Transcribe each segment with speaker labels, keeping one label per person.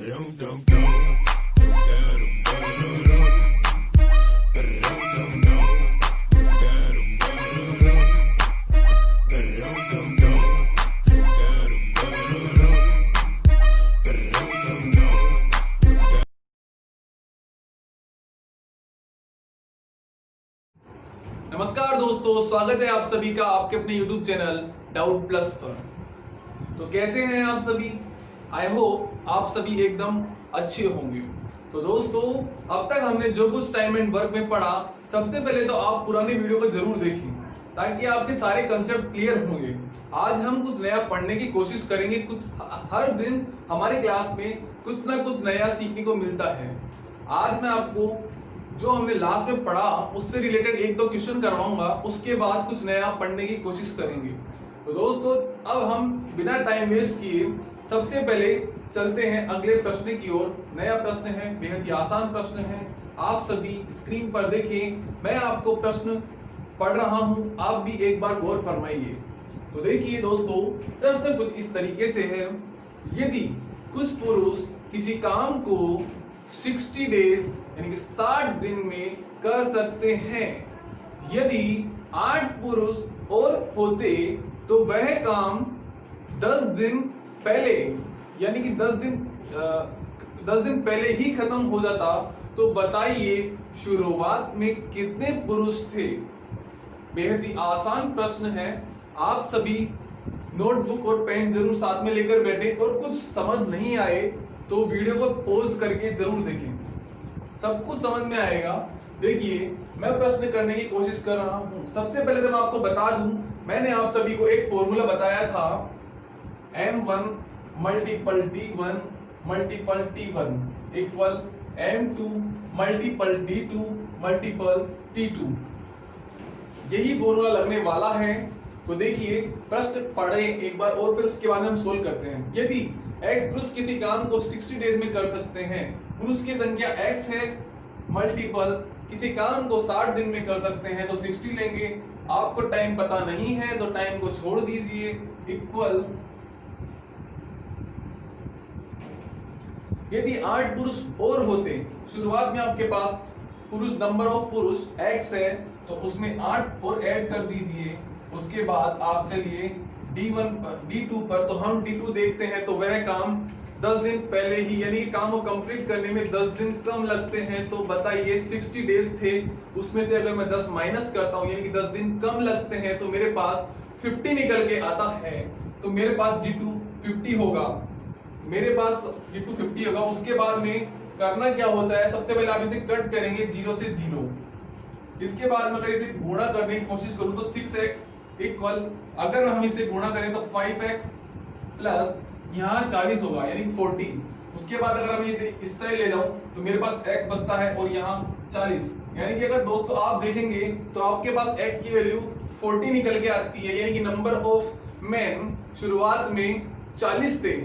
Speaker 1: नमस्कार दोस्तों, स्वागत है आप सभी का आपके अपने YouTube चैनल डाउट प्लस पर। तो कैसे हैं आप सभी? आई होप आप सभी एकदम अच्छे होंगे। तो दोस्तों, अब तक हमने जो कुछ टाइम एंड वर्क में पढ़ा, सबसे पहले तो आप पुराने वीडियो को जरूर देखें ताकि आपके सारे कंसेप्ट क्लियर होंगे। आज हम कुछ नया पढ़ने की कोशिश करेंगे। कुछ हर दिन हमारी क्लास में कुछ ना कुछ नया सीखने को मिलता है। आज मैं आपको जो हमने लास्ट में पढ़ा उससे रिलेटेड एक दो क्वेश्चन करवाऊंगा, उसके बाद कुछ नया पढ़ने की कोशिश करेंगे। तो दोस्तों, अब हम बिना टाइम वेस्ट किए सबसे पहले चलते हैं अगले प्रश्न की ओर। नया प्रश्न है, बेहद ही आसान प्रश्न है। आप सभी स्क्रीन पर देखें, मैं आपको प्रश्न पढ़ रहा हूं, आप भी एक बार गौर फरमाइए। तो देखिए दोस्तों, प्रश्न कुछ इस तरीके से है। यदि कुछ पुरुष किसी काम को 60 डेज यानी कि 60 दिन में कर सकते हैं, यदि 8 पुरुष और होते तो वह काम 10 दिन पहले यानी कि 10 दिन पहले ही खत्म हो जाता, तो बताइए शुरुआत में कितने पुरुष थे? बेहद ही आसान प्रश्न है। आप सभी नोटबुक और पेन जरूर साथ में लेकर बैठे, और कुछ समझ नहीं आए तो वीडियो को पॉज करके जरूर देखें, सब कुछ समझ में आएगा। देखिए, मैं प्रश्न करने की कोशिश कर रहा हूं। सबसे पहले तो मैं आपको बता दूं, मैंने आप सभी को एक फॉर्मूला बताया था, M1 multiple D1 multiple T1 equal M2 multiple D2 multiple T2। यही फॉर्मूला लगने वाला है। तो देखिए, प्रश्न पढ़े एक बार और फिर उसके बाद हम सोल्व करते हैं। यदि X पुरुष किसी काम को 60 डेज में कर सकते हैं, पुरुष की संख्या X है, मल्टीपल किसी काम को 60 दिन में कर सकते हैं, तो 60 लेंगे। आपको टाइम पता नहीं है तो टाइम को छोड़ दीजिए, इक्वल यदि 8 पुरुष और होते, शुरुआत में आपके पास पुरुष नंबर ऑफ पुरुष X है, तो उसमें 8 और ऐड कर दीजिए। उसके बाद आप चलिए D1 D2 पर, तो हम D2 देखते हैं, तो वह काम 10 दिन पहले ही यानी काम को कंप्लीट करने में 10 दिन कम लगते हैं। तो बताइए 60 डेज थे, उसमें से अगर मैं 10 माइनस करता हूं यानी कि 10 दिन कम लगते हैं, तो मेरे पास 50 निकल के आता है। तो मेरे पास D2 50 होगा, मेरे पास D2 50 होगा। उसके बाद में करना क्या होता है, सबसे पहले आप इसे कट करेंगे 0 से 0। इसके बाद में अगर इसे गुणा करने की कोशिश करूं तो 6x इक्वल, अगर हम इसे गुणा करें तो 5x प्लस यहाँ 40 होगा यानी 40। उसके बाद अगर मैं इसे इस साइड ले जाऊं तो मेरे पास x बचता है और यहाँ 40, यानी कि अगर दोस्तों आप देखेंगे तो आपके पास x की वैल्यू 40 निकल के आती है, यानी कि नंबर ऑफ मैन शुरुआत में 40 थे,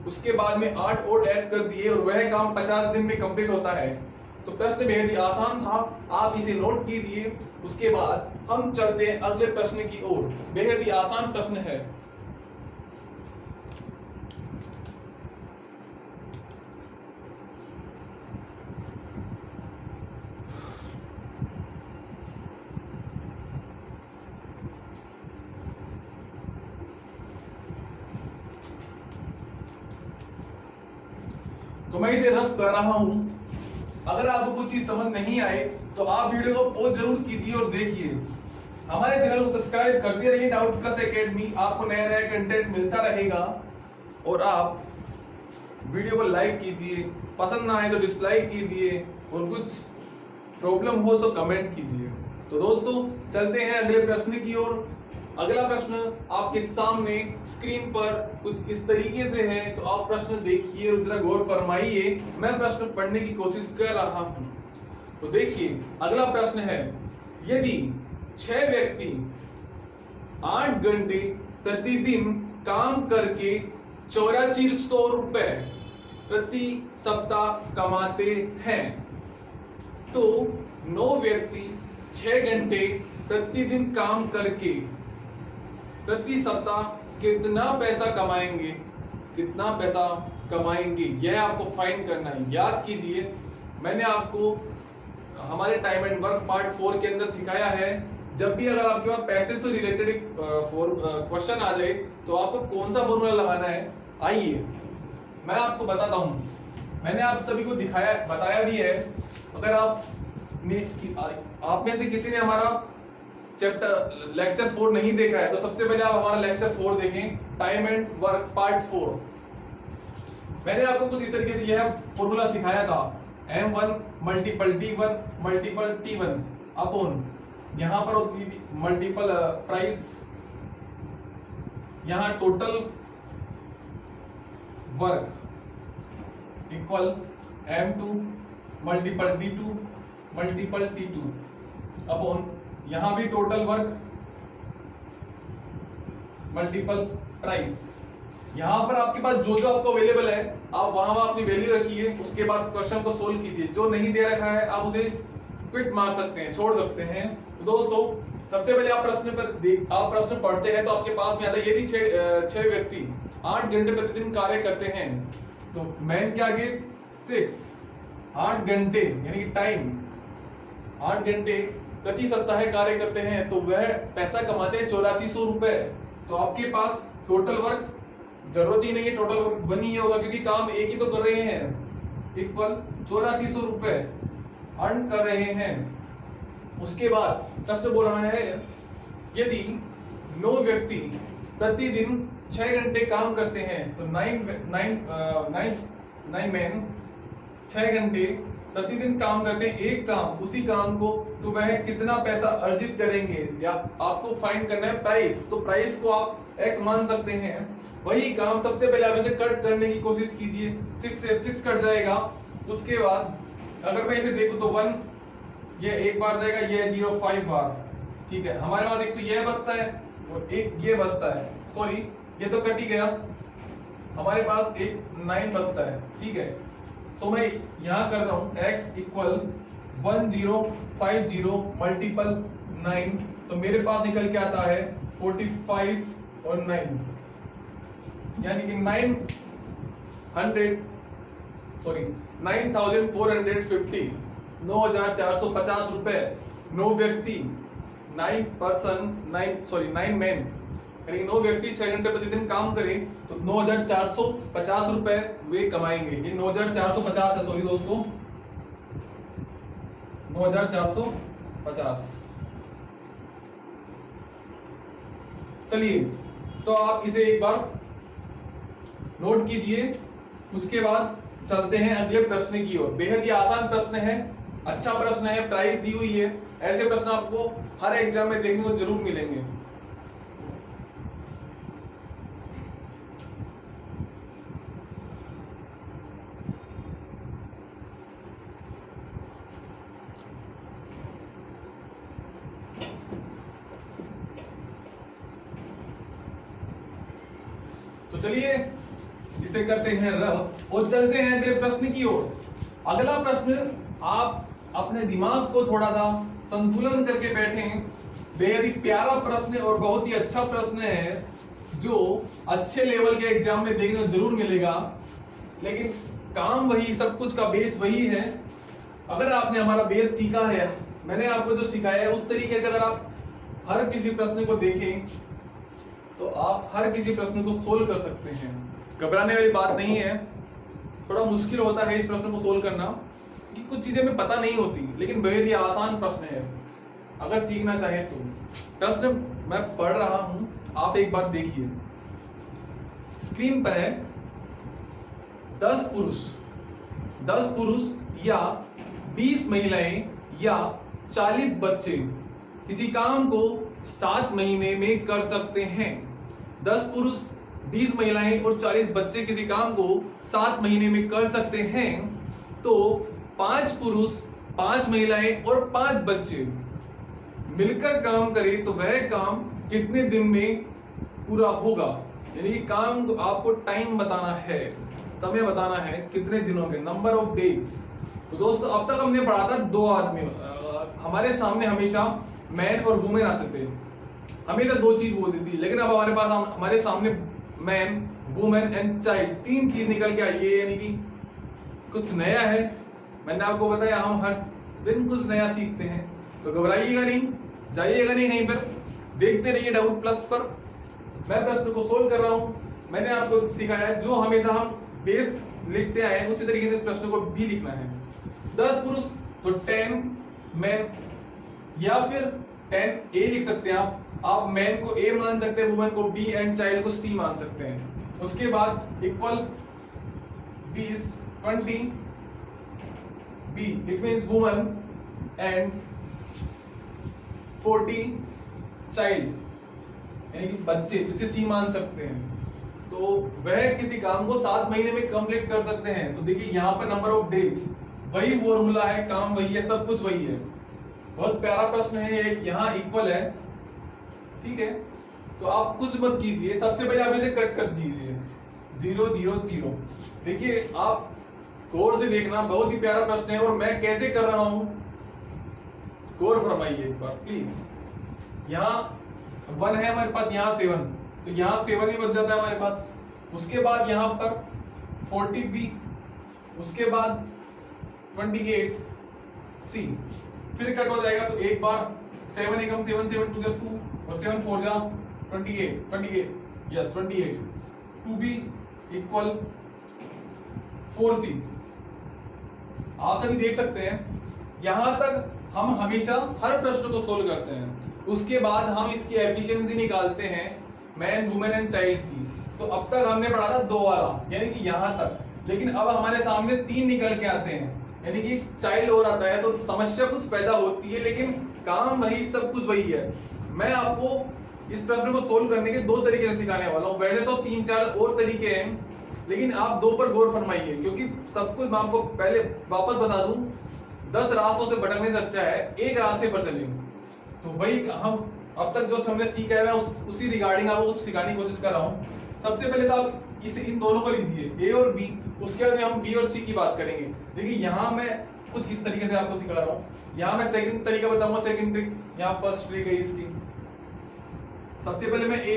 Speaker 1: उसके बाद में 8 और ऐड कर दिए और वह काम 50 दिन में कंप्लीट होता है। तो प्रश्न बेहद ही आसान था, आप इसे नोट कीजिए। उसके बाद हम चलते हैं अगले प्रश्न की ओर। बेहद ही आसान प्रश्न है। तो मैं इसे रफ कर रहा हूं। अगर आपको कुछ चीज समझ नहीं आए तो आप वीडियो को पॉज जरूर कीजिए और देखिए। हमारे चैनल को सब्सक्राइब करते रहिए, डाउट प्लस एकेडमी, आपको नया नया कंटेंट मिलता रहेगा। और आप वीडियो को लाइक कीजिए, पसंद ना आए तो डिसलाइक कीजिए, और कुछ प्रॉब्लम हो तो कमेंट कीजिए। तो दोस्तों, चलते हैं अगले प्रश्न की ओर। अगला प्रश्न आपके सामने स्क्रीन पर कुछ इस तरीके से है, तो आप प्रश्न देखिए और जरा गौर फरमाइए। मैं प्रश्न पढ़ने की कोशिश कर रहा हूं। तो देखिए, अगला प्रश्न है, यदि 6 व्यक्ति 8 घंटे प्रतिदिन काम करके 8400 रुपए प्रति सप्ताह कमाते हैं, तो 9 व्यक्ति 6 घंटे प्रतिदिन काम करके प्रति सप्ताह कितना पैसा कमाएंगे? कितना पैसा कमाएंगे, यह आपको फाइंड करना है। याद कीजिए, मैंने आपको हमारे टाइम एंड वर्क पार्ट 4 के अंदर सिखाया है, जब भी अगर आपके पास पैसे से रिलेटेड एक क्वेश्चन आ जाए तो आपको कौन सा फॉर्मूला लगाना है। आइए मैं आपको बताता हूं, मैंने आप सभी को बताया भी है। अगर आप में से किसी ने हमारा चैप्टर लेक्चर 4 नहीं देखा है तो सबसे पहले आप हमारा लेक्चर 4 देखें, टाइम एंड वर्क पार्ट 4। मैंने आपको कुछ इस तरीके से यह फॉर्मूला सिखाया था, M1 multiple D1 multiple T1 upon, यहां पर होती मल्टीपल प्राइस, यहां total work equal M2 multiple D2 multiple T2 upon, यहां भी टोटल वर्क मल्टीपल प्राइस। यहां पर आपके पास जो जो आपको अवेलेबल है आप वहां अपनी वैल्यू रखिए, उसके बाद क्वेश्चन को सोल्व कीजिए। जो नहीं दे रखा है आप उसे क्विट मार सकते हैं, छोड़ सकते हैं। तो दोस्तों सबसे पहले आप प्रश्न पढ़ते हैं तो आपके पास में आता है, यदि 6 व्यक्ति 8 घंटे प्रतिदिन कार्य करते हैं, तो मैन के आगे 6 8 घंटे यानी कि टाइम 8 घंटे प्रति सप्ताह कार्य करते हैं, तो वह पैसा कमाते हैं 8400 रुपए। तो आपके पास टोटल वर्क जरूरत ही नहीं है, टोटल वर्क बन ही होगा क्योंकि काम एक ही तो कर रहे हैं, इक्वल 8400 रुपए अर्न कर रहे हैं। उसके बाद प्रश्न बोल रहा है, यदि 9 व्यक्ति प्रतिदिन 6 घंटे काम करते हैं, तो 9 मैन 6 घंटे प्रतिदिन काम करते हैं एक काम, उसी काम को, तो वह कितना पैसा अर्जित करेंगे। या आपको फाइंड करना है प्राइस, तो प्राइस को आप x मान सकते हैं। वही काम सबसे पहले आप इसे कट करने की कोशिश कीजिए, 6 से 6 कट जाएगा। उसके बाद अगर मैं इसे देखूं तो 1 ये एक बार जाएगा, ये 0.5 बार, ठीक है। हमारे पास एक तो यह बचता है और एक ये बचता है, सॉरी ये तो कट ही गया, हमारे पास एक 9 बचता है, ठीक है। तो मैं यहां कर रहा हूं x इक्वल 1050 मल्टीपल 9, तो मेरे पास निकल के आता है 45 और 9 यानी कि 9450 9450 रुपए। 9 व्यक्ति 9 मैन यानी 9 व्यक्ति 6 घंटे प्रतिदिन काम करें तो 9450 रुपए वे कमाएंगे। ये 9450 है, सॉरी दोस्तों 9450। चलिए तो आप इसे एक बार नोट कीजिए, उसके बाद चलते हैं अगले प्रश्न की ओर। बेहद ही आसान प्रश्न है, अच्छा प्रश्न है, प्राइस दी हुई है। ऐसे प्रश्न आपको हर एग्जाम में देखने को जरूर मिलेंगे। तो चलिए इसे करते हैं रफ और चलते हैं अगले प्रश्न की ओर। अगला प्रश्न, आप अपने दिमाग को थोड़ा सा संतुलन करके बैठें। बेहद ही प्यारा प्रश्न और बहुत ही अच्छा प्रश्न है, जो अच्छे लेवल के एग्जाम में देखने को जरूर मिलेगा, लेकिन काम वही, सब कुछ का बेस वही है। अगर आपने हमारा बेस सीखा है, मैंने आपको जो सिखाया है उस तरीके से अगर आप हर किसी प्रश्न को देखें तो आप हर किसी प्रश्न को सोल्व कर सकते हैं। घबराने वाली बात नहीं है। थोड़ा मुश्किल होता है इस प्रश्न को सोल्व करना कि कुछ चीजें हमें पता नहीं होती, लेकिन बेहद ही आसान प्रश्न है अगर सीखना चाहे तो। प्रश्न मैं पढ़ रहा हूं, आप एक बार देखिए। स्क्रीन पर है 10 पुरुष या 20 महिलाएं या 40 बच्चे किसी काम को 7 महीने में कर सकते हैं। 10 पुरुष, 20 महिलाएं और 40 बच्चे किसी काम को 7 महीने में कर सकते हैं, तो 5 पुरुष, 5 महिलाएं और 5 बच्चे मिलकर काम करें तो वह काम कितने दिन में पूरा होगा। यानी काम को आपको टाइम बताना है, समय बताना है, कितने दिनों में, नंबर ऑफ डेज। तो दोस्तों अब तक हमने पढ़ा था 2 आदमी, हमारे सामने हमेशा मैन और वुमेन आते थे, हमेशा 2 चीज बोलती थी, लेकिन अब हमारे सामने मैन वुमेन एंड चाइल्ड, 3 चीज निकल के आई है, यानी कि कुछ नया है। मैंने आपको बताया हम हर दिन कुछ नया सीखते हैं, तो घबराइएगा नहीं, जाइएगा नहीं कहीं पर, देखते रहिए डाउट प्लस पर। मैं प्रश्न को सोल्व कर रहा हूं, मैंने आपको सिखाया है जो हमेशा हम बेस लिखते आए उसी तरीके से इस प्रश्न को भी लिखना है। 10 पुरुष तो 10 मैन, या फिर 10 ए लिख सकते हैं आप मैन को ए मान सकते हैं, वुमेन को बी एंड चाइल्ड को सी मान सकते हैं। उसके बाद equal 20 20 B, it means women and 40 child, यानी कि बच्चे, इसे सी मान सकते हैं। तो वह किसी काम को 7 महीने में कंप्लीट कर सकते हैं। तो देखिए यहाँ पर नंबर ऑफ डेज, वही फॉर्मूला है, काम वही है, सब कुछ वही है। बहुत प्यारा प्रश्न है ये, यहाँ इक्वल है, ठीक है। तो आप कुछ मत कीजिए, सबसे पहले आप इसे कट कर दीजिए 0 0 0। देखिए आप गौर से देखना, बहुत ही प्यारा प्रश्न है और मैं कैसे कर रहा हूं गौर फरमाइए एक बार प्लीज। यहाँ 1 है हमारे पास, यहाँ 7, तो यहाँ 7 ही बच जाता है हमारे पास। उसके बाद यहाँ पर 40 बी, उसके बाद 28 सी, फिर कट हो जाएगा। तो एक बार 7 एकम 7 7 2 2 और 7 4 जा 28 यस 28, 2b इक्वल 4c। आप सभी देख सकते हैं यहां तक हम हमेशा हर प्रश्न को सोल्व करते हैं। उसके बाद हम इसकी एफिशिएंसी निकालते हैं मैन वुमेन एंड चाइल्ड की। तो अब तक हमने पढ़ा था 2 वाला, यानी कि यहां तक, लेकिन अब हमारे सामने 3 निकल के आते हैं, यानी कि चाइल्ड और आता है। तो समस्या कुछ पैदा होती है, लेकिन काम वही, सब कुछ वही है। मैं आपको इस प्रश्न को सोल्व करने के 2 तरीके से सिखाने वाला हूं। वैसे तो 3-4 और तरीके हैं, लेकिन आप 2 पर गौर फरमाइए, क्योंकि सब कुछ मैं आपको पहले वापस बता दूं, 10 रास्तों से भटकने से अच्छा है एक रास्ते पर चलें। तो वही हम अब तक जो हमने सीखा है उसी रिगार्डिंग आपको सिखाने की कोशिश कर रहा हूँ। सबसे पहले तो आप इसे इन दोनों को लीजिए, ए और बी, उसके बाद हम बी और सी की बात करेंगे। देखिए यहाँ मैं कुछ इस तरीके से आपको सिखा रहा हूँ। यहाँ मैं सेकंड तरीका बताऊंगा, सेकंड ट्रिक, यहाँ फर्स्ट ट्रिक है इसकी। सबसे पहले मैं ए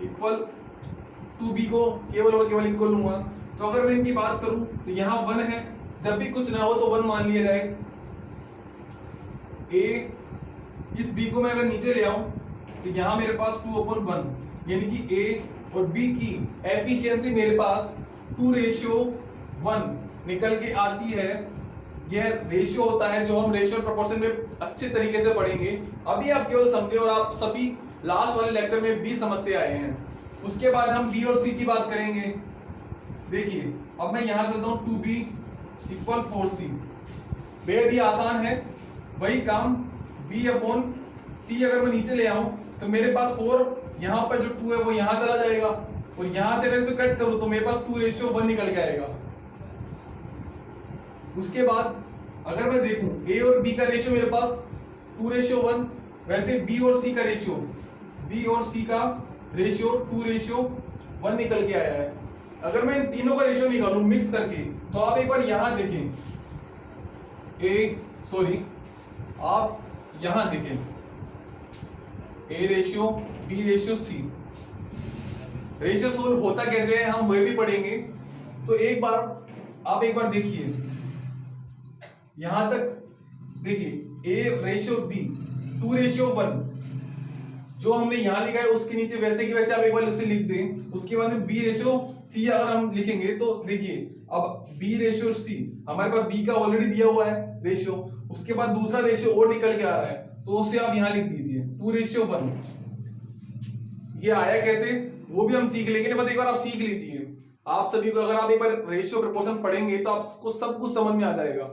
Speaker 1: इक्वल 2b को केवल और केवल इक्वल लूंगा। तो अगर मैं इनकी बात करूं तो यहाँ 1 है, जब भी कुछ ना हो तो 1 मान लिया जाए। ए, इस b को मैं अगर नीचे ले आऊं तो यहाँ मेरे पास 2/1, यानी कि ए और बी की एफिशिएंसी मेरे पास 2:1 निकल के आती है। यह रेशियो होता है जो हम रेशियो प्रोपोर्शन में अच्छे तरीके से पढ़ेंगे। अभी आप केवल समझे और आप सभी लास्ट वाले लेक्चर में भी समझते आए हैं। उसके बाद हम बी और सी की बात करेंगे। देखिए अब मैं यहां चलता हूं 2b इक्वल 4c, बेहद ही आसान है। वही काम b/c अगर मैं नीचे ले आऊं तो मेरे पास 4, यहां पर जो 2 है वो यहां चला जाएगा, और यहां से अगर इसे कट करूं तो मेरे पास 2:1 निकल के आएगा। उसके बाद अगर मैं देखूं a और b का रेशियो मेरे पास 2:1, वैसे b और c का रेशियो, b और c का रेशियो 2:1 निकल के आया है। अगर मैं इन तीनों का रेशियो निकालूं मिक्स करके, तो आप एक बार यहां देखें, आप यहां देखें a ratio b ratio c, ratio solve होता कैसे है हम वह भी पढ़ेंगे। तो एक बार देखिए, यहां तक देखिए a रेशियो b 2:1 जो हमने यहां लिखा है उसके नीचे वैसे की वैसे आप एक बार उसे लिख दें। उसके बाद में b रेशियो c अगर हम लिखेंगे तो देखिए अब b रेशियो c, हमारे पास b का ऑलरेडी दिया हुआ है रेशियो, उसके बाद दूसरा रेशियो और निकल के आ रहा है, तो उसे आप यहां लिख दीजिए 2:1। ये आया कैसे वो भी हम सीख लेंगे, बस एक बार आप सीख लीजिए। आप सभी को अगर आप एक बार रेशियो प्रोपोर्शन पढ़ेंगे तो आपको सब कुछ समझ में आ जाएगा।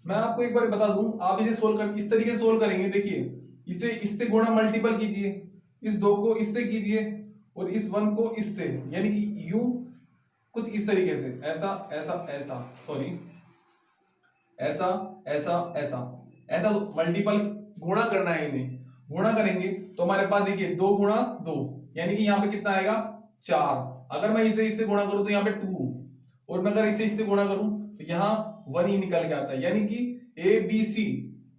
Speaker 1: मैं आपको एक बार बता दूं, आप इसे सोल्व कर इस तरीके से सोल्व करेंगे। देखिए इसे इससे गुणा मल्टीपल कीजिए, इस 2 को इससे कीजिए और इस 1 को इससे, यानी कि u कुछ इस तरीके से, ऐसा ऐसा ऐसा, सॉरी ऐसा ऐसा ऐसा ऐसा मल्टीपल गुणा करना है। इन्हें गुणा करेंगे तो हमारे पास देखिए 2 गुणा 2, यानी कि यहाँ पे कितना आएगा 4। अगर मैं इसे इससे गुणा करूं तो यहाँ पे 2, और मैं अगर इसे इससे गुणा करूं तो यहाँ 1 ही निकल के आता है, यानी कि ए बी सी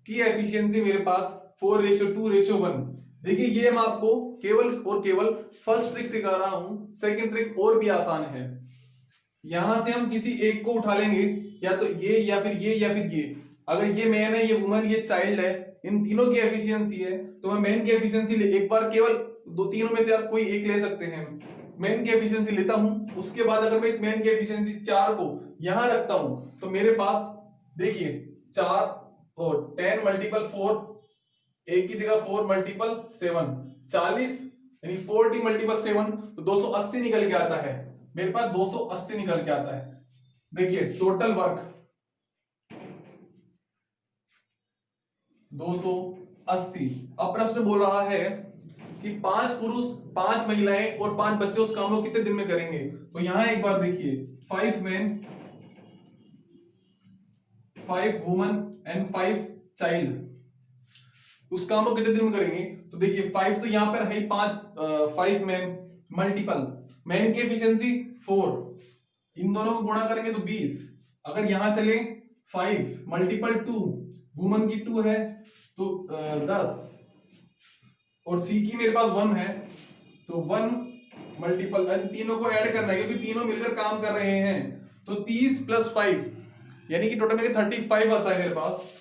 Speaker 1: की एफिशिएंसी मेरे पास 4:2:1, देखिए ये मैं आपको केवल और केवल फर्स्ट ट्रिक सिखा रहा हूं, सेकंड ट्रिक और भी आसान है। यहां से हम किसी एक को उठा लेंगे, या तो ये या फिर ये या फिर ये। अगर ये मैन है, ये वुमन, ये चाइल्ड है, इन तीनों की एफिशिएंसी है, तो मैं मैन की एफिशिएंसी एक बार केवल दो तीनों में से आप कोई एक ले सकते हैं। मैन की एफिशिएंसी लेता हूं, उसके बाद अगर मैं इस मैन की एफिशिएंसी 4 को यहां रखता हूं, तो मेरे पास देखिए 4 और 10 मल्टीपल 4, एक की जगह 4 मल्टीपल 7, 40, यानी 40 मल्टीपल 7, तो 280 निकल के आता है। मेरे पास 280 निकल के आता है। देखिए टोटल वर्क 280। अब प्रश्न बोल रहा है कि 5 पुरुष, 5 महिलाएं और 5 बच्चे उस काम को कितने दिन में करेंगे। तो यहां एक बार देखिए 5 मेन, 5 वुमन एंड 5 चाइल्ड उस काम को कितने दिन में करेंगे। तो देखिए 5 तो यहां पर है 5 मैन मल्टीपल मैन की एफिशिएंसी 4, इन दोनों को गुणा करेंगे तो 20। अगर यहां चले 5 मल्टीपल 2, वुमन की 2 है तो 10, और सी की मेरे पास 1 है, तो 1 मल्टीपल, तीनों को ऐड करना है क्योंकि तीनों मिलकर काम कर रहे हैं। तो 30 प्लस 5 यानी कि टोटल में 35 आता है मेरे पास।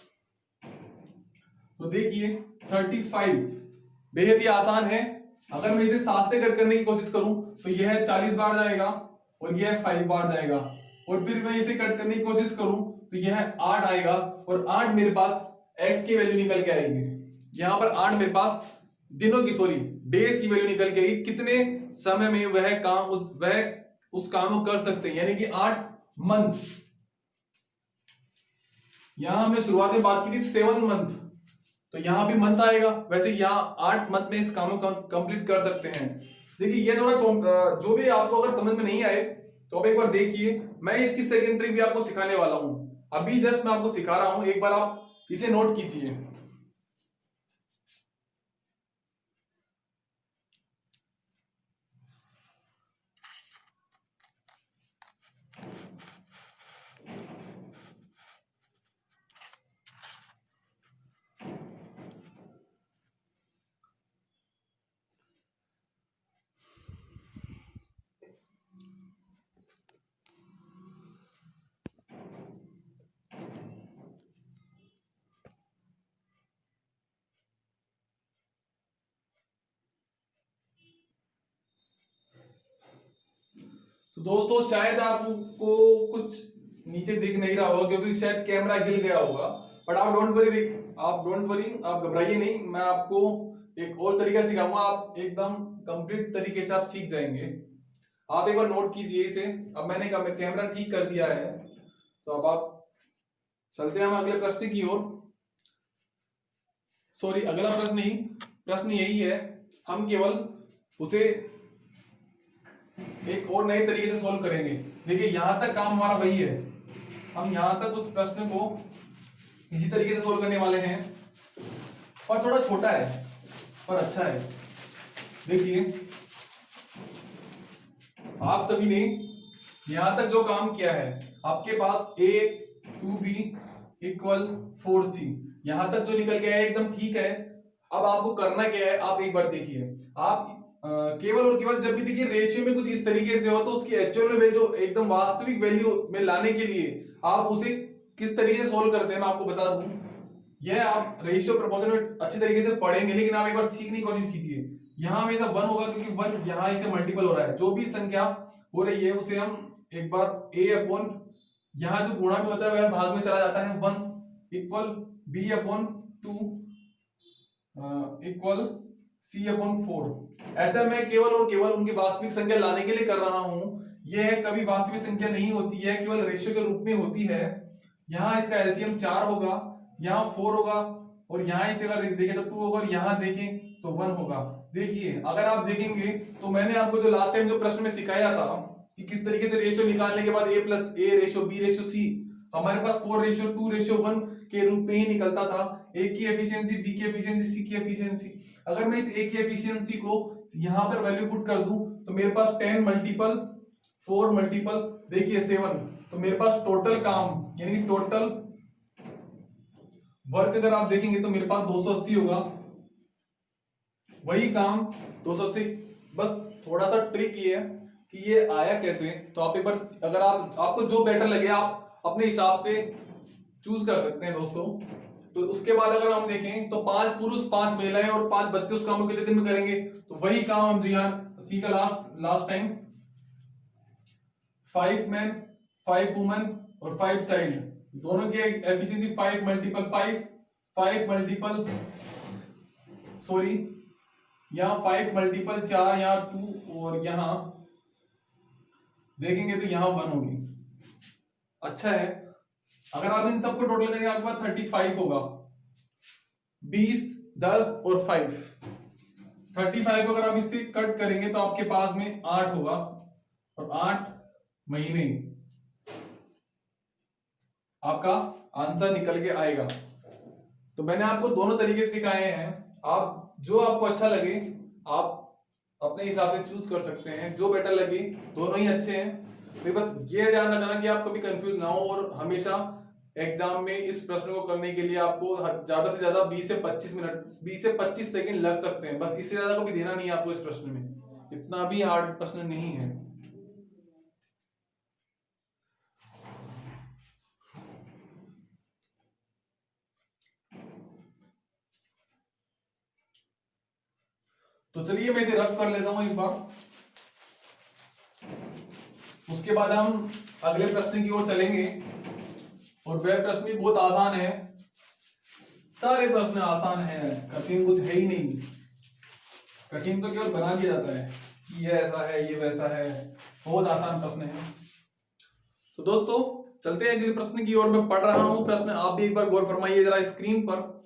Speaker 1: तो देखिए 35 बेहद ही आसान है। अगर मैं इसे 7 से कट करने की कोशिश करूं तो यह 40 बार जाएगा और यह 5 बार जाएगा, और फिर मैं इसे कट करने की कोशिश करूं तो यह 8 आएगा, और 8 मेरे पास x की वैल्यू निकल के आएगी। यहां पर 8 मेरे पास दिनों की, सॉरी डेज की वैल्यू निकल के आएगी, कितने समय में वह उस काम को कर सकते हैं, यानी कि 8 मंथ। यहां हमने शुरुआत में बात की थी 7 मंथ, तो यहां भी मंथ आएगा। वैसे यहां 8 मंथ में इस काम को कंप्लीट कर सकते हैं। देखिए ये थोड़ा जो भी आपको अगर समझ में नहीं आए तो आप एक बार देखिए, मैं इसकी सेकंड ट्रिक भी आपको सिखाने वाला हूं। अभी जस्ट मैं आपको सिखा रहा हूं, एक बार आप इसे नोट कीजिए। तो दोस्तों शायद आपको कुछ नीचे दिख नहीं रहा होगा क्योंकि शायद कैमरा हिल गया होगा, बट आप डोंट वरी, आप घबराइए नहीं। मैं आपको एक और तरीका सिखाऊंगा, आप एकदम कंप्लीट तरीके से आप सीख जाएंगे। आप एक बार नोट कीजिए इसे। अब मैंने कैमरा ठीक कर दिया है, तो अब आप चलते हैं हम अगले प्रश्न की ओर। सॉरी अगला प्रश्न नहीं, प्रश्न यही है, हम केवल उसे एक और नए तरीके से सोल्व करेंगे। देखिए यहां तक काम हमारा वही है, हम यहां तक उस प्रश्न को इसी तरीके से सोल्व करने वाले हैं, और थोड़ा छोटा है पर अच्छा है। देखिए आप सभी ने यहां तक जो काम किया है, आपके पास a 2b इक्वल 4c, यहां तक जो निकल गया है एकदम ठीक है। अब आपको करना क्या है, आप एक बार देखिए, आप केवल और केवल जब भी देखिए रेशियो में कुछ इस तरीके से हो तो उसकी एक्चुअल में वैल्यू एकदम वास्तविक वैल्यू में लाने के लिए आप उसे किस तरीके से सोल्व करते हैं मैं आपको बता दूं। यह आप रेशियो प्रोपोर्शन में अच्छे तरीके से पढ़ेंगे, लेकिन आप एक बार सीखने की कोशिश कीजिए। यहां हमेशा 1 होगा क्योंकि 1 यहां इसे मल्टीपल हो रहा है, जो भी संख्या हो रही है उसे हम एक बार a अपॉन, यहां जो गुणा में होता है वह भाग में चला जाता है 1 equal b upon 2 equal c upon 4। ऐसा मैं केवल और केवल उनकी वास्तविक संख्या लाने के लिए कर रहा हूं। यह कभी वास्तविक संख्या नहीं होती है, केवल रेशियो के रूप में होती है। यहां इसका एलसीएम 4 होगा, यहाँ 4 होगा, और यहाँ इसे अगर देखें तो 2 होगा, और यहाँ देखें तो 1 होगा। देखिए अगर आप देखेंगे तो मैंने आपको जो लास्ट टाइम जो प्रश्न में सिखाया था कि किस तरीके से रेशियो निकालने के बाद a plus a ratio b ratio c, हमारे पास 4 रेशियो 2 रेशियो 1 के रूप में ही निकलता था। a की एफिशिएंसी, b की एफिशिएंसी, c की एफिशिएंसी। अगर मैं इस a की एफिशिएंसी को यहाँ पर वैल्यू पुट कर दूं तो मेरे पास 10 मल्टीपल 4 मल्टीपल देखिए 7, तो मेरे पास टोटल काम यानी कि टोटल वर्क अगर आप देखेंगे तो मेरे पास 280 होगा। वही काम 280। बस थोड़ा सा ट्रिक ये है कि ये आया कैसे, तो आप एक बार अगर आपको जो बेटर लगे आप अपने हिसाब से चूज कर सकते हैं दोस्तों। तो उसके बाद अगर हम देखें तो 5 पुरुष 5 महिलाएं और 5 बच्चे उस काम को कितने दिन में करेंगे, तो वही काम हम जियान सी का लास्ट टाइम 5 मैन 5 वुमेन और 5 चाइल्ड, दोनों की एफिशिएंसी 5 मल्टीपल 5 मल्टीपल सॉरी यहाँ 5 मल्टीपल 4, यहाँ 2 और यहाँ देखेंगे तो यहाँ 1 होगी। अच्छा है, अगर आप इन सबको टोटल करेंगे आपके पास 35 होगा। 20 10 और 5 35 को अगर आप इससे कट करेंगे तो आपके पास में 8 होगा और 8 महीने आपका आंसर निकल के आएगा। तो मैंने आपको दोनों तरीके सिखाए हैं, आप जो आपको अच्छा लगे आप अपने हिसाब से चूज कर सकते हैं, जो बेटर लगे दोनों ही अच्छे हैं। फिर बस ये ध्यान रखना कि आप कभी कंफ्यूज ना हो और हमेशा एग्जाम में इस प्रश्न को करने के लिए आपको ज्यादा से ज्यादा 20 से 25 मिनट 20 से 25 सेकंड लग सकते हैं, बस इससे ज्यादा कभी देना नहीं है आपको इस प्रश्न में, इतना भी हार्ड प्रश्न नहीं है। तो चलिए मैं इसे रफ कर लेता हूं एक बार, उसके बाद हम अगले प्रश्न की ओर चलेंगे। और वह प्रश्न भी बहुत आसान है, सारे प्रश्न आसान है, कठिन कुछ है ही नहीं। कठिन तो केवल बना दिया जाता है कि ये ऐसा है ये वैसा है, बहुत आसान प्रश्न है। तो दोस्तों चलते हैं अगले प्रश्न की ओर। मैं पढ़ रहा हूं प्रश्न, आप भी एक बार गौर फरमाइए जरा स्क्रीन पर।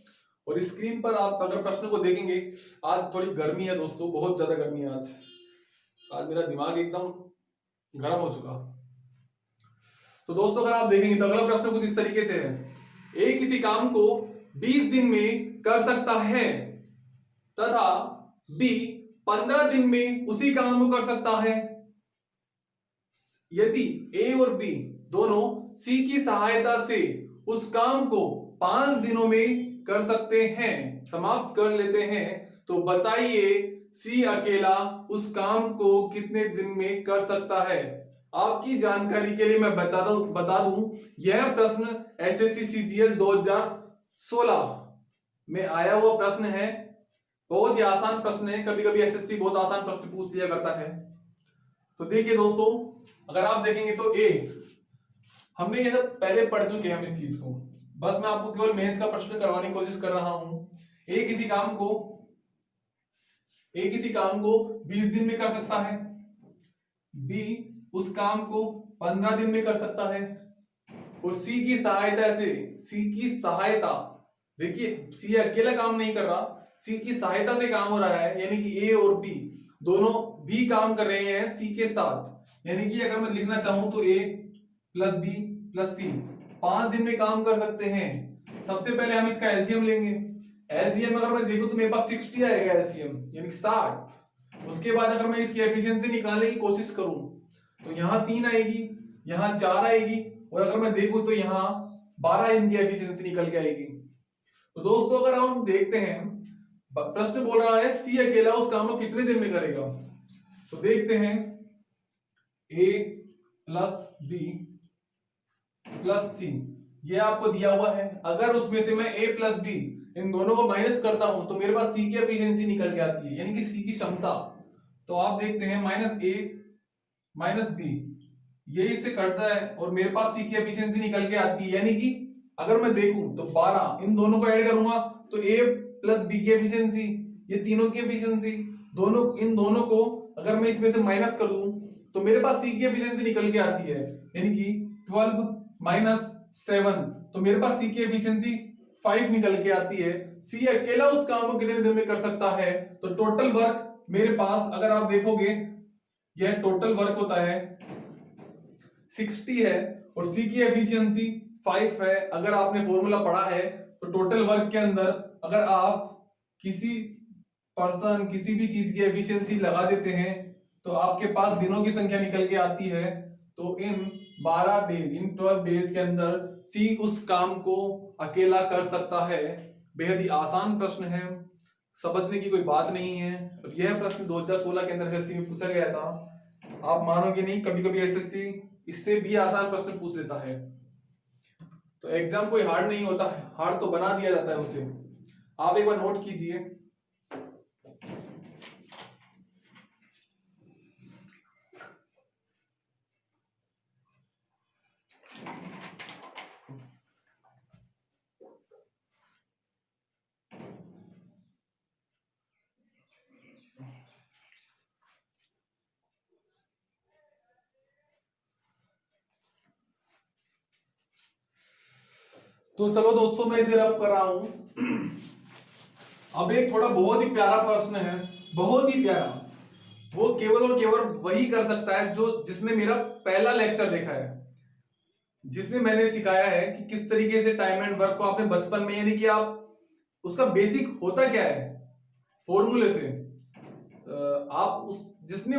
Speaker 1: और स्क्रीन पर आप अगर प्रश्न को देखेंगे, आज थोड़ी गर्मी है दोस्तों, बहुत ज्यादा गर्मी है आज मेरा दिमाग एकदम गर्म हो चुका। तो दोस्तों अगर आप देखेंगे तो अगला प्रश्न कुछ इस तरीके से है, एक किसी काम को 20 दिन में कर सकता है तथा बी 15 दिन में उसी काम को कर सकता है। यदि ए और बी दोनों सी की सहायता से उस काम को 5 दिनों में कर सकते हैं, समाप्त कर लेते हैं, तो बताइए सी अकेला उस काम को कितने दिन में कर सकता है। आपकी जानकारी के लिए मैं बता दूं यह प्रश्न एसएससी सीजीएल 2016 में आया हुआ प्रश्न है। बहुत ही आसान प्रश्न है, कभी कभी एसएससी बहुत आसान प्रश्न पूछ लिया करता है। तो देखिए दोस्तों अगर आप देखेंगे तो ए, हमने ये सब पहले पढ़ चुके हैं हम इस चीज को, बस मैं आपको केवल मेंस का प्रश्न करवाने की कोशिश कर रहा हूं। ए किसी काम को 20 दिन में कर सकता है, बी उस काम को 15 दिन में कर सकता है, और सी की सहायता देखिए सी अकेला काम नहीं कर रहा, सी की सहायता से काम हो रहा है, यानी कि ए और बी दोनों भी काम कर रहे हैं सी के साथ। यानी कि अगर मैं लिखना चाहूं तो ए प्लस बी प्लस सी 5 दिन में काम कर सकते हैं। सबसे पहले हम इसका एलसीएम लेंगे, एलसीएम अगर मैं देखूं तो मेरे पास 60 आएगा एलसीएम, यानी 60। उसके बाद अगर मैं इसकी एफिशिएंसी निकालने की कोशिश करूं तो यहाँ 3 आएगी, यहाँ 4 आएगी, और अगर मैं देखूं तो यहाँ 12 इनकी एफिशिएंसी निकल के आएगी। तो दोस्तों अगर हम देखते हैं प्रश्न बोल रहा है सी अकेला उस काम को कितने दिन में करेगा, तो देखते हैं ए प्लस बी प्लस सी ये आपको दिया हुआ है। अगर उसमें से मैं ए प्लस बी इन दोनों को माइनस करता हूं तो मेरे पास सी की एफिशिएंसी निकल के आती है, यानी कि सी की क्षमता। तो आप देखते हैं माइनस ए माइनस बी ये इससे कटता है और मेरे पास सी की एफिशिएंसी निकल के आती है, यानी कि अगर मैं देखूं तो 12 इन दोनों को ऐड करूंगा तो ए प्लस बी की एफिशिएंसी, ये तीनों की एफिशिएंसी, इन दोनों को अगर मैं इसमें से माइनस कर दूं तो मेरे पास सी की एफिशिएंसी निकल के आती है, यानी कि 12 माइनस 7, तो मेरे पास सी की एफिशिएंसी 5 निकल के आती है। सी अकेला उस काम को कितने दिन में कर सकता है, तो टोटल वर्क मेरे पास अगर आप देखोगे यह टोटल वर्क होता है 60 है और सी की एफिशिएंसी 5 है। अगर आपने फॉर्मूला पढ़ा है तो टोटल वर्क के अंदर अगर आप किसी पर्सन किसी भी चीज की एफिशिएंसी लगा देते हैं तो आपके पास दिनों की संख्या निकल के आती है। तो इन 12 डेज इन 12 डेज के अंदर सी उस काम को अकेला कर सकता है। बेहद ही आसान प्रश्न है, समझने की कोई बात नहीं है। और यह प्रश्न 2016 के अंदर एसएससी में पूछा गया था। आप मानोगे नहीं, कभी कभी एसएससी इससे भी आसान प्रश्न पूछ लेता है। तो एग्जाम कोई हार्ड नहीं होता है, हार्ड तो बना दिया जाता है उसे। आप एक बार नोट कीजिए। तो चलो दोस्तों, मैं इसे रफ कर रहा हूं। अब एक थोड़ा बहुत ही प्यारा प्रश्न है, बहुत ही प्यारा। वो केवल और केवल वही कर सकता है जो जिसने मेरा पहला लेक्चर देखा है, जिसने मैंने सिखाया है कि किस तरीके से टाइम एंड वर्क को आपने बचपन में, यानी कि आप उसका बेसिक होता क्या है फॉर्मूले से, आप उस जिसने,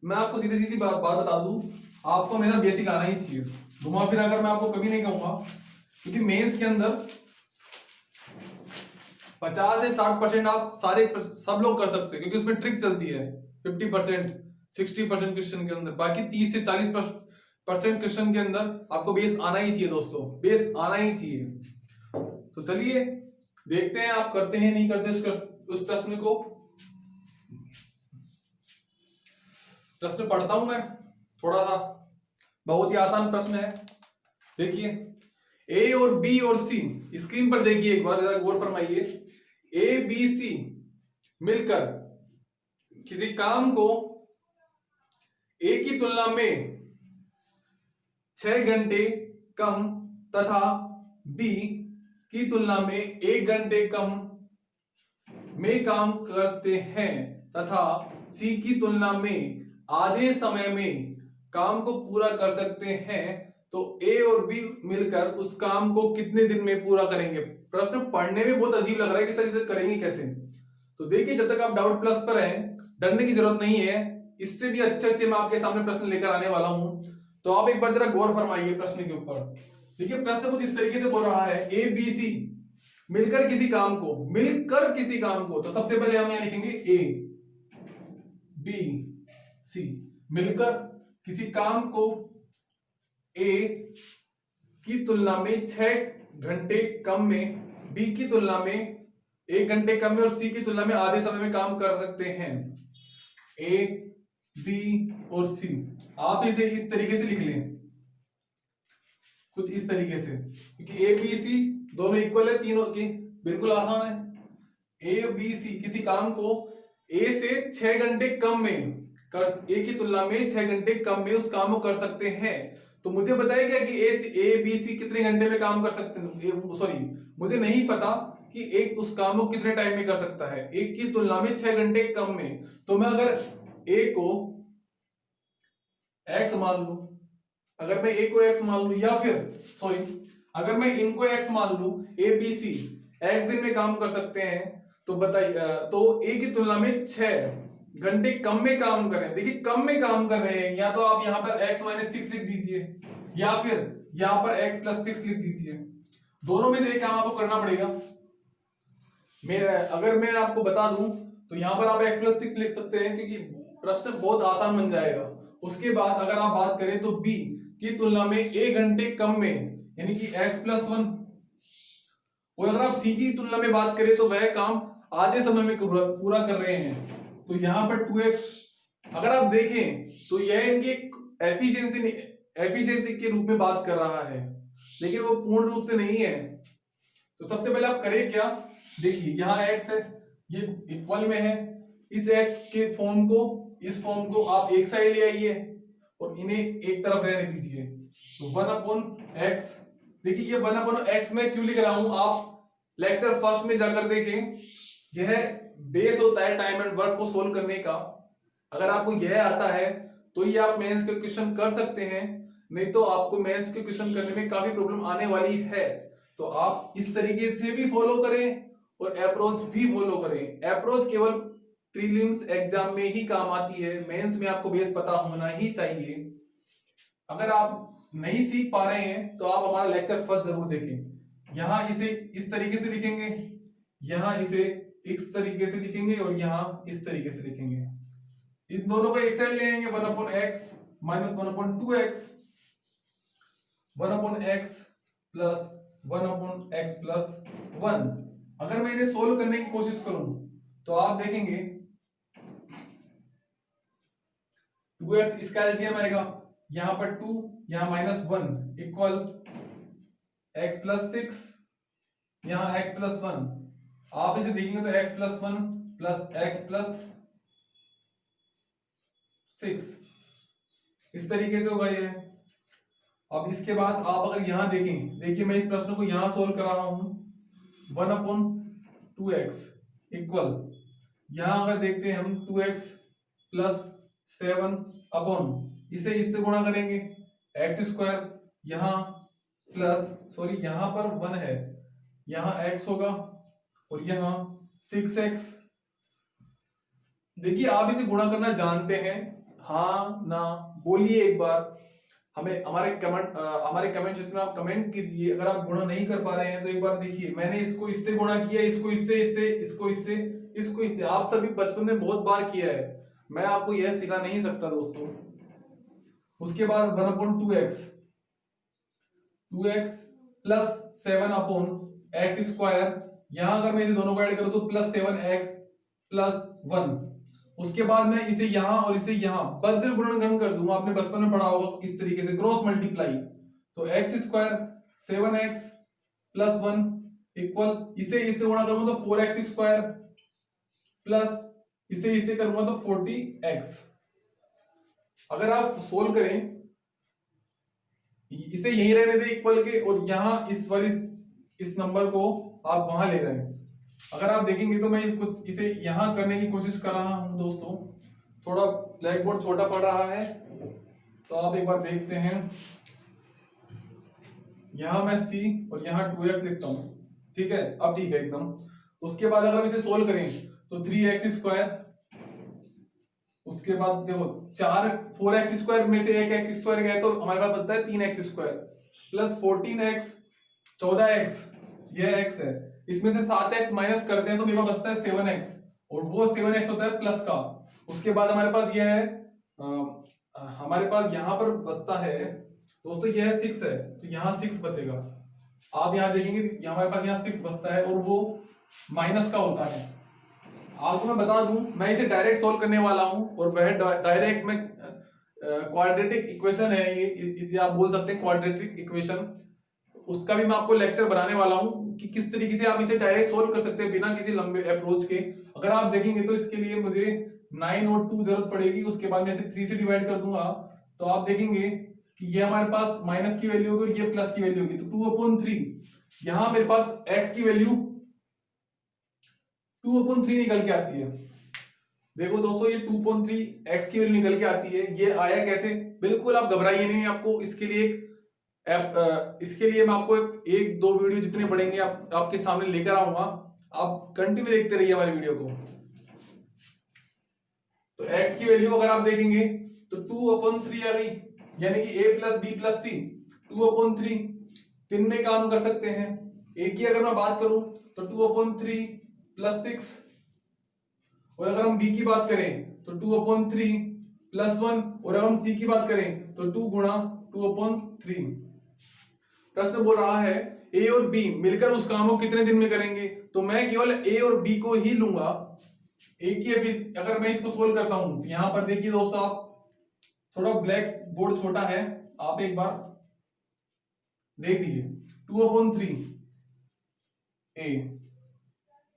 Speaker 1: मैं आपको सीधी सीधी बात बता दूं, आपको मेरा बेसिक आना ही चाहिए। घुमा फिरा कर मैं आपको कभी नहीं कहूंगा, क्योंकि मेंस के अंदर 50 से 60% आप सारे सब लोग कर सकते हैं, क्योंकि उसमें ट्रिक चलती है। 50% 60% क्वेश्चन के अंदर, बाकी 30 से 40% क्वेश्चन के अंदर आपको बेस आना ही चाहिए दोस्तों, बेस आना ही चाहिए। तो चलिए देखते हैं आप करते हैं नहीं करते उस प्रश्न को। प्रश्न पढ़ता हूं मैं थोड़ा सा, बहुत ही आसान प्रश्न है। देखिए, ए और बी और सी, स्क्रीन पर देखिए एक बार, जरा गौर फरमाइए। ए बी सी मिलकर किसी काम को ए की तुलना में 6 घंटे कम तथा बी की तुलना में 1 घंटे कम में काम करते हैं तथा सी की तुलना में आधे समय में काम को पूरा कर सकते हैं, तो ए और बी मिलकर उस काम को कितने दिन में पूरा करेंगे। प्रश्न पढ़ने में बहुत अजीब लग रहा है कि सर इसे करेंगे कैसे। तो देखिए, जब तक आप डाउट प्लस पर हैं, डरने की जरूरत नहीं है। इससे भी अच्छे अच्छे मैं आपके सामने प्रश्न लेकर आने वाला हूं, तो आप एक बार जरा गौर फरमाइए प्रश्न के ऊपर। देखिए, प्रश्न कुछ इस तरीके से बोल रहा है, ए बी सी मिलकर किसी काम को, मिलकर किसी काम को, तो सबसे पहले हम यहां लिखेंगे ए बी सी, मिलकर किसी काम को ए की तुलना में 6 घंटे कम में, बी की तुलना में 1 घंटे कम में और सी की तुलना में आधे समय में काम कर सकते हैं। ए बी और सी, आप इसे इस तरीके से लिख लें, कुछ इस तरीके से, क्योंकि ए बी सी दोनों इक्वल है, तीनों की बिल्कुल आसान है। ए बी सी किसी काम को ए से 6 घंटे कम में ए की तुलना में 6 घंटे कम में उस काम को कर सकते हैं। तो मुझे बताइए क्या कि ए बी सी कितने घंटे में काम कर सकते हैं, सॉरी मुझे नहीं पता कि एक उस काम को कितने टाइम में कर सकता है, एक की तुलना में 6 घंटे कम में। तो मैं अगर ए को एक्स मान लू, अगर मैं ए को एक्स मान लू, या फिर सॉरी अगर मैं इनको एक्स मान लू, ए बी सी एक्स दिन में काम कर सकते हैं, तो बताइए, तो ए की तुलना में 6 घंटे कम में काम कर रहे हैं। देखिए, कम में काम कर रहे हैं, या तो आप यहां पर x - 6 लिख दीजिए, या फिर यहां पर x + 6 लिख दीजिए। दोनों में से एक काम आपको करना पड़ेगा। अगर मैं आपको बता दूं तो यहां पर आप x + 6 लिख सकते हैं, क्योंकि प्रश्न बहुत आसान बन जाएगा। उसके बाद अगर आप बात करें तो b की तुलना में 1 घंटे कम में, यानी कि x + 1, और अगर आप c की तुलना में बात करें तो वह काम आधे समय में पूरा कर रहे हैं, तो यहां पर 2x। अगर आप देखें तो यह इनकी एफिशिएंसी के रूप में बात कर रहा है, लेकिन वो पूर्ण रूप से नहीं है। तो सबसे पहले आप करें क्या, देखिए यहाँ x है, ये इक्वल में है, इस x के फॉर्म को, इस फॉर्म को आप एक साइड ले आइए और इन्हें एक तरफ रहने दीजिए। तो 1/x, देखिए ये 1/x में क्यों लिख रहा हूं, आप लेक्चर फर्स्ट में जाकर देखें। यह बेस होता है टाइम एंड वर्क को सोल्व करने का। अगर आपको यह आता है तो ये आप मेंस के क्वेश्चन कर सकते हैं, नहीं तो आपको मेंस के क्वेश्चन करने में काफी प्रॉब्लम आने वाली है। तो आप इस तरीके से भी फॉलो करें और अप्रोच भी फॉलो करें। अप्रोच केवल प्रीलिम्स एग्जाम में ही काम आती है, मेंस में आपको बेस पता होना ही चाहिए। अगर आप नहीं सीख पा रहे हैं तो आप हमारा लेक्चर फर्स्ट जरूर देखें। यहां इसे इस तरीके से लिखेंगे, यहां इसे इस तरीके से लिखेंगे और यहाँ इस तरीके से लिखेंगे। इन दोनों को एक साइड ले आएंगे, 1/x minus 1/2x, 1/x plus 1/x plus 1। अगर मैं इन्हें सोल्व करने की कोशिश करूं तो आप देखेंगे 2x इसका एलसीएम आएगा, यहां पर 2, यहां -1 इक्वल x प्लस 6, यहां x प्लस 1। आप इसे देखेंगे तो x plus 1 plus x plus 6 इस तरीके से होगा ये। अब इसके बाद आप अगर यहां देखें, देखिए मैं इस प्रश्न को यहां सोल्व कर रहा हूं, 1/2x इक्वल, यहां अगर देखते हैं हम 2x प्लस 7 अपॉन, इसे इससे गुणा करेंगे x स्क्वायर, यहां प्लस, सॉरी यहां पर 1 है, यहां x होगा और यहां 6x। देखिए आप इसे गुणा करना जानते हैं, हाँ ना बोलिए एक बार, हमें हमारे कमेंट सेक्शन में आप कमेंट कीजिए। अगर आप गुणा नहीं कर पा रहे हैं तो एक बार देखिए, मैंने इसको इससे गुणा किया, इसको इससे, इसको इससे, इसको इससे, आप सभी बचपन में बहुत बार किया है, मैं आपको यह सिखा नहीं सकता दोस्तों। उसके बाद 1/2x, 2x plus 7 upon x square, यहां अगर मैं इसे दोनों को ऐड करूं तो प्लस 7x प्लस 1। उसके बाद मैं इसे यहां और इसे यहां वज्र गुणनखंड कर दूंगा, आपने बचपन में पढ़ा होगा इस तरीके से, क्रॉस मल्टीप्लाई। तो x square 7x plus 1 equal, इसे इससे गुणा करूंगा तो 4x स्क्वायर प्लस इसे इससे करूंगा तो 40x। अगर आप सोल्व करें, इसे यही रहने दें इक्वल के, और यहां इस नंबर को आप वहां ले जाएं। अगर आप देखेंगे तो मैं कुछ इसे यहां करने की कोशिश कर रहा हूं दोस्तों, थोड़ा ब्लैक बोर्ड छोटा पड़ रहा है तो आप एक बार देखते हैं। यहां मैं c और यहां 2x लिखता हूं, ठीक है, अब ठीक है एकदम। उसके बाद अगर हम इसे सोल्व करें तो 3x स्क्वायर, उसके बाद देखो 4x स्क्वायर में से एक x स्क्वायर गया तो हमारे पास बचता है 3x square plus 14x 14x, यह x है, इसमें से 7x माइनस करते हैं तो मेरे पास बचता है 7x, और वो 7x होता है प्लस का। उसके बाद हमारे पास यह है, हमारे पास यहां पर बचता है दोस्तों, यह 6 है तो यहां 6 बचेगा। आप यहां देखेंगे हमारे पास यहां 6 बचता है और वो माइनस का होता है। आपको मैं बता दूं, मैं इसे डायरेक्ट सॉल्व करने वाला हूं, और वह डायरेक्ट में क्वाड्रेटिक इक्वेशन है ये, इसे आप बोल सकते हैं क्वाड्रेटिक इक्वेशन, उसका भी मैं आपको लेक्चर बनाने वाला हूं कि किस तरीके से आप इसे डायरेक्ट सोल्व कर सकते हैं बिना किसी लंबे अप्रोच के। अगर आप देखेंगे तो इसके लिए मुझे 9 और 2 जरूरत पड़ेगी, उसके बाद मैं इसे 3 से डिवाइड कर दूंगा तो आप देखेंगे कि ये हमारे पास माइनस की वैल्यू होगी और ये प्लस की वैल्यू होगी, तो 2/3, यहां मेरे पास x की वैल्यू 2/3 निकल के आती है। देखो दोस्तों ये 2/3 x की वैल्यू निकल के आती है। ये आया कैसे, बिल्कुल आप घबराइए नहीं, आपको इसके लिए मैं आपको एक दो वीडियो जितने पढ़ेंगे आपके सामने लेकर आऊंगा, आप कंटिन्यू देखते रहिए हमारी वीडियो को। तो x की वैल्यू अगर आप देखेंगे तो 2/3 आ गई, यानी कि a प्लस बी प्लस सी 2/3, 3 में काम कर सकते हैं। a की अगर मैं बात करूं तो 2/3 प्लस 6, और अगर हम b की बात करें तो 2/3 प्लस 1, और अगर हम c की बात करें तो 2 गुणा 2/3। प्रश्न बोल रहा है a और b मिलकर उस काम को कितने दिन में करेंगे, तो मैं केवल a और b को ही लूंगा। a की अगर मैं इसको सोल्व करता हूं तो यहां पर देखिए दोस्तों, आप थोड़ा ब्लैक बोर्ड छोटा है, आप एक बार देख लीजिए, 2/3 a,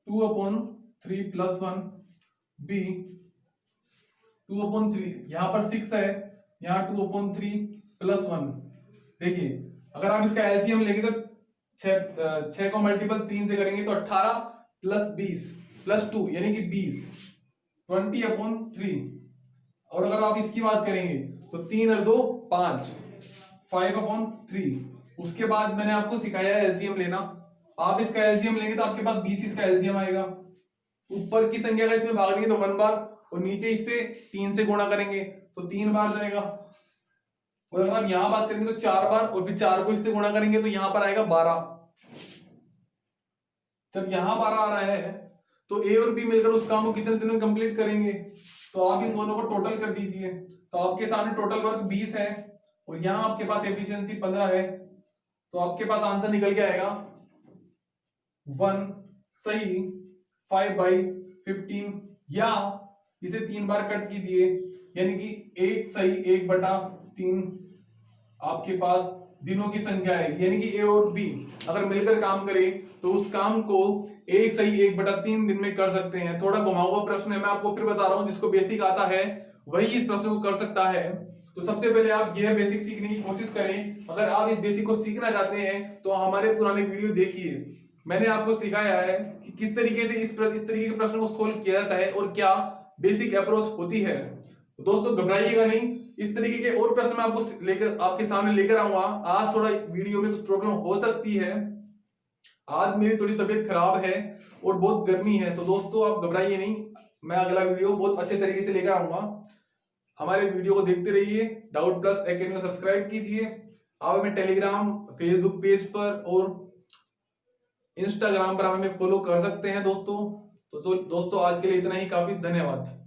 Speaker 1: 2/3 प्लस 1 b, 2/3, यहां पर 6 है, यहां 2/3 प्लस 1। देखिए अगर आप इसका एलसीएम लेंगे तो 6 को मल्टीपल 3 से करेंगे तो 18 प्लस 20 प्लस 2 यानी कि 20, 20/3। और अगर आप इसकी बात करेंगे तो 3 और 2 5, 5/3। उसके बाद मैंने आपको सिखाया है एलसीएम लेना, आप इसका एलसीएम लेंगे तो आपके पास 20 इसका एलसीएम आएगा। ऊपर की संख्या का इसमें भाग देंगे तो 1 बार, और नीचे इससे 3 से गुणा करेंगे तो 3 बार जाएगा। और अगर आप यहां बात करेंगे तो 4 बार, और फिर 4 को इससे गुणा करेंगे तो यहां पर आएगा 12। जब यहां 12 आ रहा है तो ए और बी मिलकर उस काम को कितने दिन में कंप्लीट करेंगे? तो आप इन दोनों को टोटल कर दीजिए। तो आपके सामने टोटल वर्क 20 है और यहाँ आपके पास एफिशिएंसी 15 है, तो आपके पास आंसर निकल के आएगा 1 सही 5/15, या इसे 3 बार कट कीजिए यानी कि 1 सही 1/3 आपके पास दिनों की संख्या है, यानी कि ए और बी अगर मिलकर काम करें तो उस काम को 1 सही 1/3 दिन में कर सकते हैं। थोड़ा घुमा हुआ प्रश्न है, मैं आपको फिर बता रहा हूं, जिसको बेसिक आता है वही इस प्रश्न को कर सकता है। तो सबसे पहले आप यह बेसिक सीखने की कोशिश करें। अगर आप इस बेसिक को सीखना चाहते हैं तो हमारे पुराने वीडियो देखिए, मैंने आपको सिखाया है कि किस तरीके से इस तरीके के प्रश्न को सोल्व किया जाता है और क्या बेसिक अप्रोच होती है। तो दोस्तों घबराइएगा नहीं, इस तरीके के और प्रश्न मैं आपको लेकर आपके सामने लेकर आऊंगा। आज थोड़ा वीडियो में कुछ प्रॉब्लम हो सकती है, आज मेरी थोड़ी तबीयत खराब है और बहुत गर्मी है, तो दोस्तों आप घबराइए नहीं, मैं अगला वीडियो बहुत अच्छे तरीके से लेकर आऊंगा। हमारे वीडियो को देखते रहिए, डाउट प्लस एकेडमी को सब्सक्राइब कीजिए। आप हमें टेलीग्राम, फेसबुक पेज पर और इंस्टाग्राम पर हमें फॉलो कर सकते हैं दोस्तों। तो दोस्तों आज के लिए इतना ही काफी, धन्यवाद।